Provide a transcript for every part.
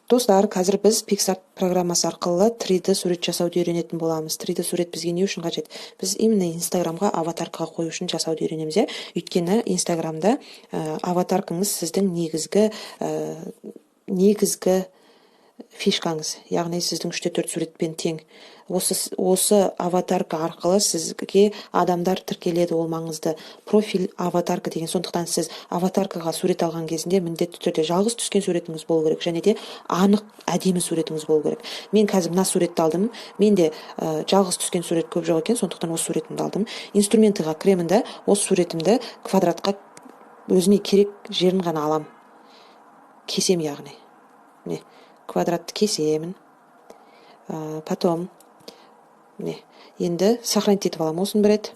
Достар, қазір біз Pixart программасы арқылы 3D сурет жасауды үйренетін боламыз. 3D сурет бізге не үшін қажет? Біз именно Инстаграмға аватаркаға қою үшін жасауды үйренеміз. Өйткені Инстаграмда аватаркаңыз сіздің негізгі фишкаңыз, яғни сіздің 3-4 суретпен тең. Осы аватарка арқылы сізге адамдар тіркеледі, ол маңызды. Профиль аватарка деген. Сондықтан сіз аватаркаға сурет алған кезінде міндетті түрде жалғыз түскен суретіңіз болу керек, және де анық, әдемі суретіңіз болу керек. Мен қазір мына суретті алдым. Менде жалғыз түскен сурет көп жоқ екен, сондықтан осы суретімді алдым. Инструментіға кіремін да, осы суретімді квадратқа өзіме керек жерін ғана алам. Кесем, яғни. Міне, квадратты кесемін. Потом енді сохранить етіп алам осыны бір рет.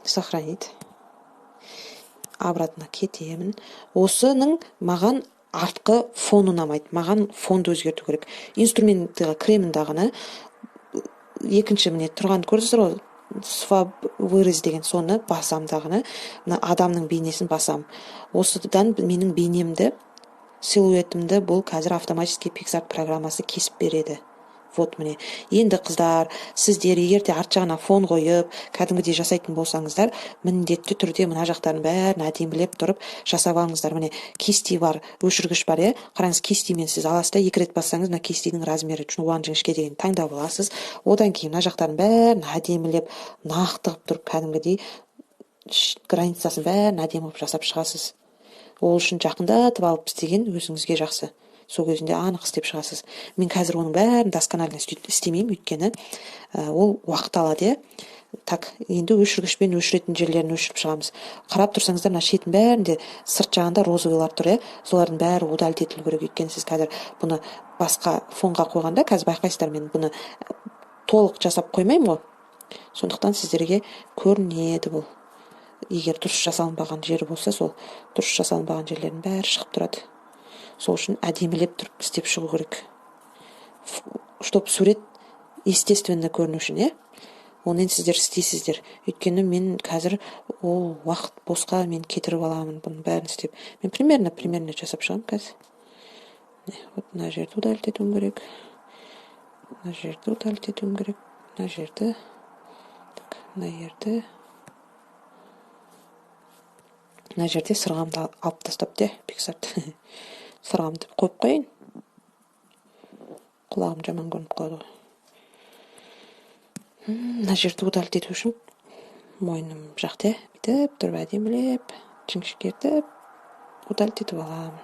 Сохранить. Обратно кетемін. Осының маған артқы фон ұнамайды. Маған фонды өзгерту керек. Инструментіға кіремін дағыны. Екінші міне тұрғанды көрдіңіздер ғой. Swap вырез деген, соны басам дағыны. Адамның бейнесін басам. Осыдан менің бейнемді, силуэтімді бұл қазір автоматически Pixart программасы кесіп береді. Вот міне. Енді қыздар, сіздер егерде арт жағына фон қойып, кәдімгідей жасайтын болсаңыздар, міндетті түрде мына жақтарын бәрін әдемілеп тұрып жасап алыңыздар. Міне, кисти бар, өшіргіш бар, Қараңыз, кистимен сіз аласыз да, 2 рет бассаңыз, мына кистидің размері чуан жіңішке деген таңдап аласыз. Одан кейін мына жақтарын бәрін әдемілеп, нақты қылып тұрып, кәдімгідей границасын бәрін әдемі жасап шығасыз. Ол үшін жақындатып алып істеген өзіңізге жақсы. Сол кезінде анық істеп шығасыз. Мен қазір оның бәрін досконально істемеймін, өйткені ол уақыт алады. Так, енді өшіргішпен өшіретін жерлерін өшіріп шығамыз. Қарап тұрсаңыздар, мына шетін бәрінде сырт жағында розовыйлар тұр, солардың бәрі удалить етілу керек. Өйткені сіз қазір бұны басқа фонға қойғанда, қазір байқайсыздар, мен бұны толық жасап қоймаймын ғой. Сондықтан сіздерге көрінеді бұл. Егер дұрыс жасалынбаған жері болса, сол дұрыс жасалынбаған жерлердің бәрі шығып тұрады. Сол үшін әдемілеп тұрып істеп шығу керек. Чтоб сурет естественно көріну үшін, Оны сіздер істейсіздер. Өйткені мен қазір ол уақыт босқа мен кетіріп аламын бұның бәрін істеп. Мен примерно жасап шығам қазір. Вот мына жерді удалить етуім керек. Мына жерді удалить етуім керек. Мына жерді. Так, мына жерді. Мына жерде сырғамды алып тастап Pixart. Сырғамды қойып қойын. Құлағым жаман көрініп қалады. Мына жерді удалить ету үшін мойным жақты, бүйтіп тұрып әдемілеп, жіңішкертіп, удалить етіп аламын.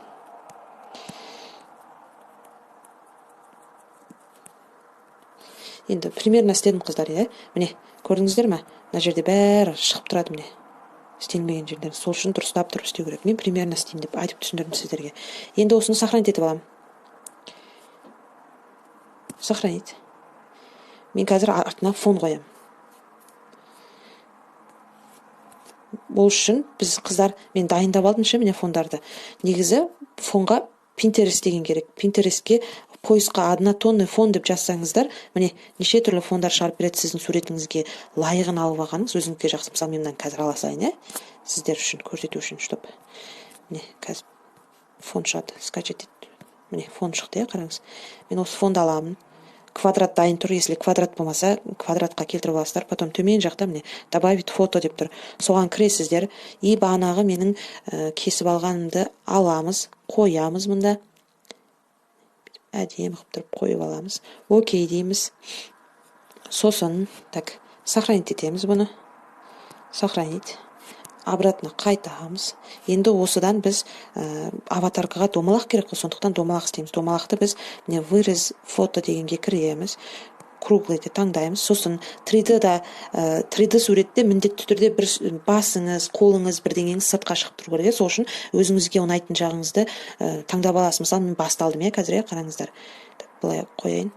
Енді примерно істедім қыздар, Міне, көрдіңіздер ме? Мына жерде бәрі шығып тұрады, міне. Істелмеген жерлер. Сол үшін дұрыстап тұрып істеу керек. Мен примерно істеймін деп айтып түсіндірдім сіздерге. Енді осыны сохранить етіп алам. Сохранить. Мен қазір артына фон қоям. Ол үшін біз қыздар, мен дайындап алдым міне фондарды. Негізі фонға Pinterest деген керек. Pinterestке поисқа однотонный фон деп жазсаңыздар, міне неше түрлі фондар шығарып береді сіздің суретіңізге лайығын алып алғаныңыз, өзіңізге жақсы. Мысалы, мен мынаны қазір ала салайын, сіздер үшін көрсету үшін, чтоб. Міне, қазір фон шығады, скачать ет. Міне, фон шықты, қараңыз. Мен осы фонды аламын. Квадрат дайын тұр, если квадрат болмаса, квадратқа келтіріп аласыздар. Потом төмен жақта міне добавить фото деп тұр. Соған кіресіздер. И бағанағы менің кесіп алғанымды аламыз, қоямыз мұнда. Әдемі қылып тұрып қойып аламыз. Окей дейміз. Сосын, так, сохранить етеміз бұны. Сохранить. Обратно қайтамыз. Енді осыдан біз аватаркаға домалақ керек қой, сондықтан домалақ істейміз. Домалақты біз міне вырез фото дегенге кіреміз. Круглыйды таңдаймыз. Сосын 3D суретте міндетті түрде бір басыңыз, қолыңыз, бірдеңеңіз сыртқа шығып тұру керек. Сол үшін өзіңізге ұнайтын жағыңызды таңдап аласыз. Мысалы, мен басты алдым, қазір, қараңыздар. Былай қояйын.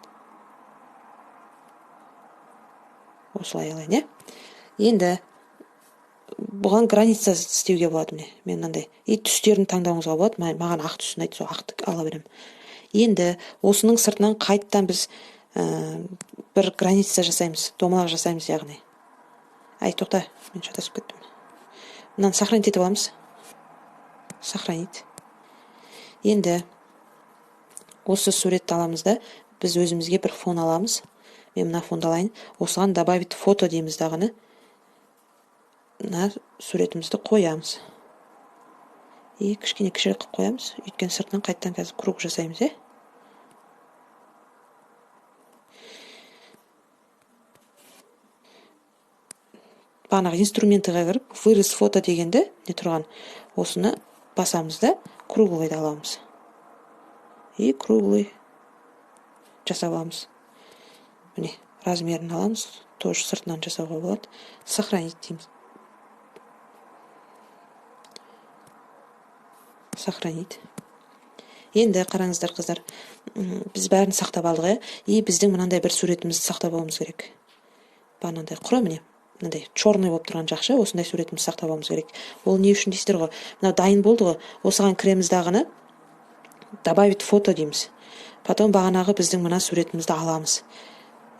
Осылай алайын, Енді бұған граница істеуге болады, міне. Мен мынандай. И түстерін таңдауыңызға болады. Маған ақ түсін айтты, сол ақты ала берем. Енді осының сыртынан қайттан біз бір граница жасаймыз, домалақ жасаймыз, яғни. Тоқта, мен шатасып кеттім. Мынаны сохранить етіп аламыз. Сохранить. Енді осы суретті аламыз да біз өзімізге бір фон аламыз. Мен мына фонды алайын. Осыған добавить фото дейміз дағыны. Мына суретімізді қоямыз. Кішкене кішірек қылып қоямыз. Өйткені сыртынан қайттан қазір круг жасаймыз, Бағанағы инструментіға кіріп, вырыс фото дегенде не тұрған. Осыны басамыз да круглыйды аламыз. Круглый жасап аламыз. Міне, размерін аламыз. Тоже сыртынан жасауға болады. Сохранить дейміз. Сохранить. Енді қараңыздар, қыздар. Біз бәрін сақтап алдық, біздің мынандай бір суретімізді сақтап алуымыз керек. Бағанандай құра, міне. Мынандай черный болып тұрған жақшы, осындай суретімізді сақтап алуымыз керек. Ол не үшін дейсіздер ғой? Мынау дайын болды ғой. Осыған кіреміз дағыны добавить фото дейміз. Потом бағанағы біздің мына суретімізді аламыз.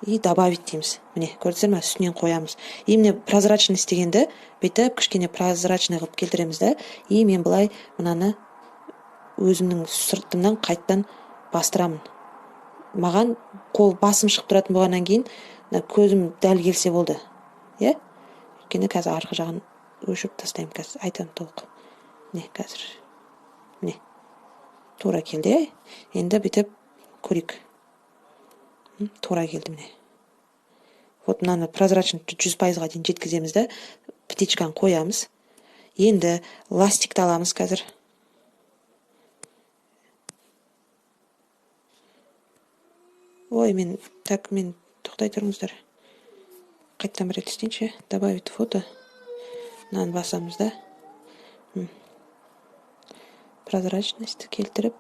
Добавить дейміз. Міне, көрдіңіздер ме? Үстінен қоямыз. Міне прозрачность дегенді бүйтіп кішкене прозрачный қылып келтіреміз да. Мен былай мынаны өзімнің сыртымнан қайттан бастырамын. Маған қол басым шығып тұратын болғаннан кейін көзім дәл келсе болды. Өйткені қазір арғы жағын өшіріп тастаймын, қазір айтамын толық. Міне қазір. Міне. Тура келді. Енді бүйтіп көрейік. Тура келді міне. Вот мынаны прозрачный 100%-ға дейін жеткіземіз да, птичканы қоямыз. Енді ластикті аламыз қазір. Мен тоқтай тұрыңыздар. Қайттан бір рет істейінші. Добавить фото. Мынаны басамыз да. Прозрачность келтіріп.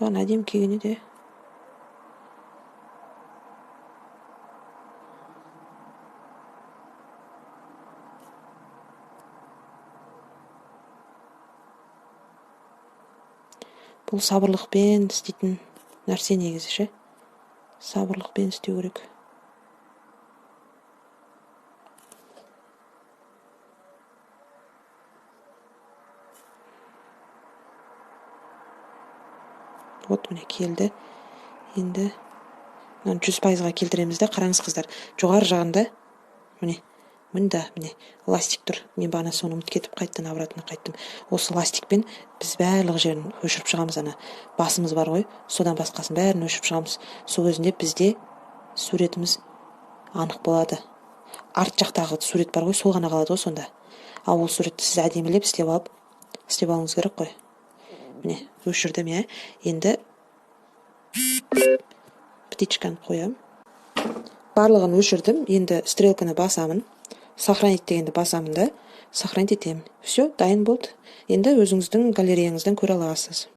Бағана әдем кегені де. Бұл сабырлықпен істейтін нәрсе негізі, Сабырлықпен істеу керек. Вот міне келді. Енді 100%-ға келтіреміз де, қараңыз қыздар. Жоғары жағында мында ластик тұр. Мен бағана соны ұмытып кетіп қайттан обратно қайттым. Осы ластикпен біз барлық жерін өшіріп шығамыз. Басымыз бар ғой, содан басқасын бәрін өшіріп шығамыз. Сол кезінде бізде суретіміз анық болады. Арт жақтағы сурет бар ғой, сол ғана қалады ғой сонда. Ал ол суретті сіз әдемілеп істеп алуыңыз керек қой. Міне, өшірдім, Енді птичканы қоям. Барлығын өшірдім. Енді стрелканы басамын. Сохранить дегенді басамын да. Сохранить етемін. Все, дайын болды. Енді өзіңіздің галереяңыздан көре аласыз.